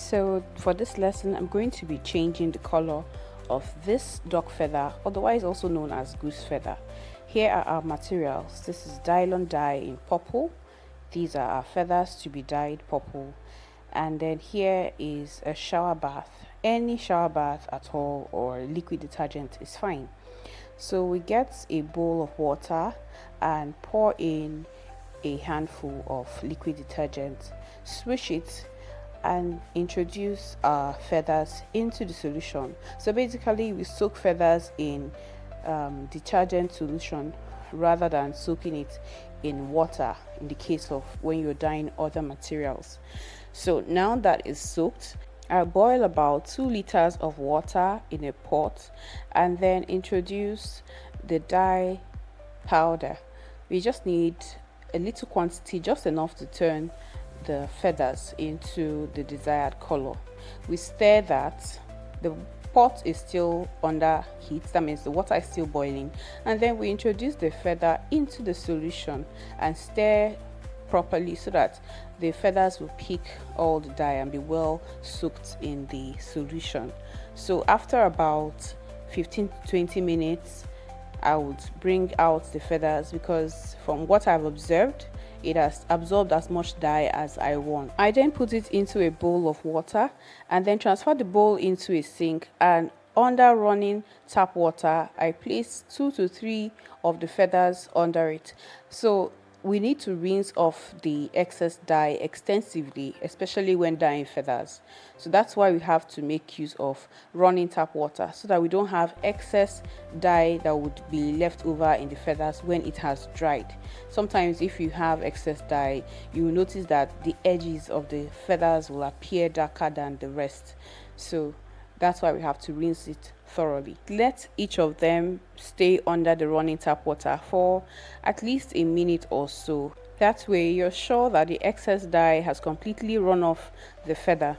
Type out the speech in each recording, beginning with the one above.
So for this lesson, I'm going to be changing the color of this duck feather, otherwise also known as goose feather. Here are our materials. This is Dylon dye in purple. These are our feathers to be dyed purple. And then here is a shower bath. Any shower bath at all or liquid detergent is fine. So we get a bowl of water and pour in a handful of liquid detergent, swish it, and introduce our feathers into the solution. So basically we soak feathers in detergent solution rather than soaking it in water in the case of when you're dyeing other materials. So now that is soaked, I'll boil about 2 liters of water in a pot and then introduce the dye powder. We just need a little quantity, just enough to turn the feathers into the desired color. We stir that. The pot is still under heat, that means the water is still boiling, and then we introduce the feather into the solution and stir properly so that the feathers will pick all the dye and be well soaked in the solution. So after about 15 to 20 minutes, I would bring out the feathers because from what I've observed, it has absorbed as much dye as I want. I then put it into a bowl of water and then transfer the bowl into a sink, and under running tap water I place 2 to 3 of the feathers under it. So we need to rinse off the excess dye extensively, especially when dyeing feathers. So that's why we have to make use of running tap water so that we don't have excess dye that would be left over in the feathers when it has dried. Sometimes if you have excess dye, you will notice that the edges of the feathers will appear darker than the rest. So that's why we have to rinse it thoroughly. Let each of them stay under the running tap water for at least a minute or so. That way you're sure that the excess dye has completely run off the feather.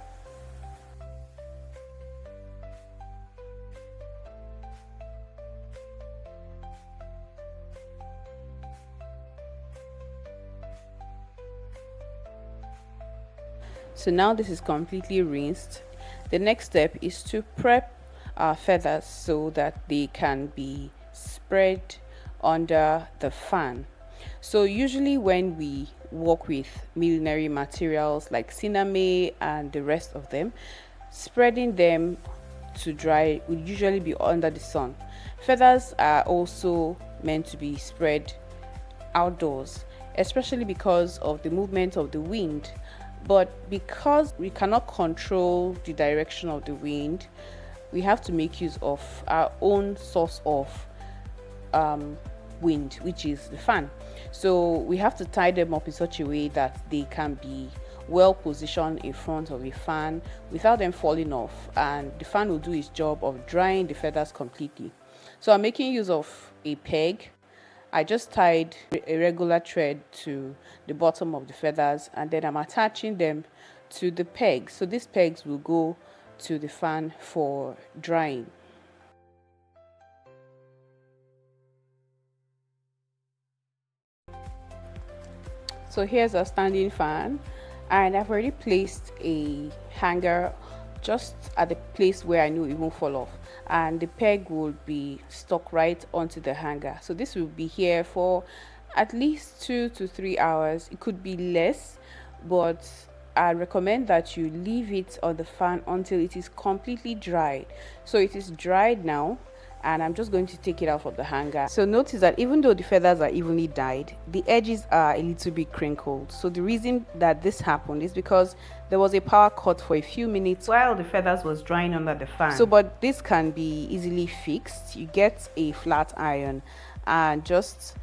So now this is completely rinsed. The next step is to prep our feathers so that they can be spread under the fan. So usually when we work with millinery materials like cinnamon and the rest of them, spreading them to dry would usually be under the sun. Feathers are also meant to be spread outdoors, especially because of the movement of the wind. But because we cannot control the direction of the wind, we have to make use of our own source of wind, which is the fan. So we have to tie them up in such a way that they can be well positioned in front of a fan without them falling off, and the fan will do its job of drying the feathers completely. So I'm making use of a peg. I just tied a regular thread to the bottom of the feathers and then I'm attaching them to the pegs. So these pegs will go to the fan for drying. So here's our standing fan, and I've already placed a hanger just at the place where I know it won't fall off, and the peg will be stuck right onto the hanger. So this will be here for at least 2 to 3 hours. It could be less, but I recommend that you leave it on the fan until it is completely dried. So it is dried now, and I'm just going to take it out of the hanger. So notice that even though the feathers are evenly dyed, the edges are a little bit crinkled. So the reason that this happened is because there was a power cut for a few minutes while the feathers was drying under the fan. So but this can be easily fixed. You get a flat iron and just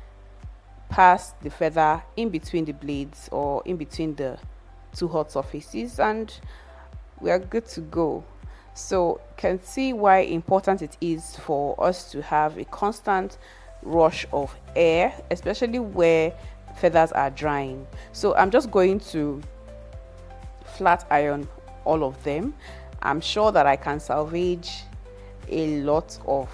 pass the feather in between the blades or in between the 2 hot surfaces and we are good to go. So you can see why important it is for us to have a constant rush of air, especially where feathers are drying. So I'm just going to flat iron all of them. I'm sure that I can salvage a lot of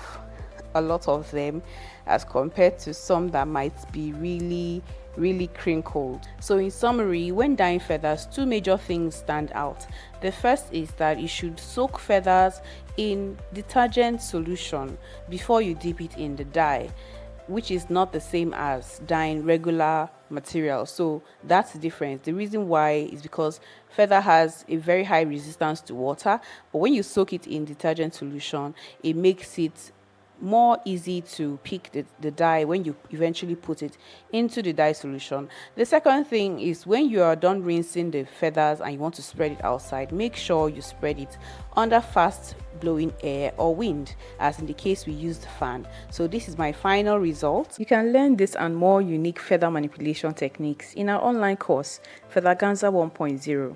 them as compared to some that might be really really crinkled. So in summary, when dyeing feathers, two major things stand out. The first is that you should soak feathers in detergent solution before you dip it in the dye, which is not the same as dyeing regular material. So that's the difference. The reason why is because feather has a very high resistance to water, but when you soak it in detergent solution, it makes it more easy to pick the dye when you eventually put it into the dye solution. The second thing is, when you are done rinsing the feathers and you want to spread it outside, make sure you spread it under fast blowing air or wind, as in the case we used fan. So this is my final result. You can learn this and more unique feather manipulation techniques in our online course, Featherganza 1.0.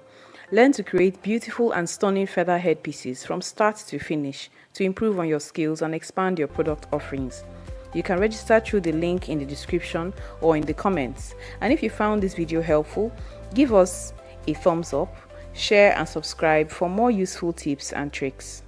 Learn to create beautiful and stunning feather headpieces from start to finish to improve on your skills and expand your product offerings. You can register through the link in the description or in the comments. And if you found this video helpful, give us a thumbs up, share and subscribe for more useful tips and tricks.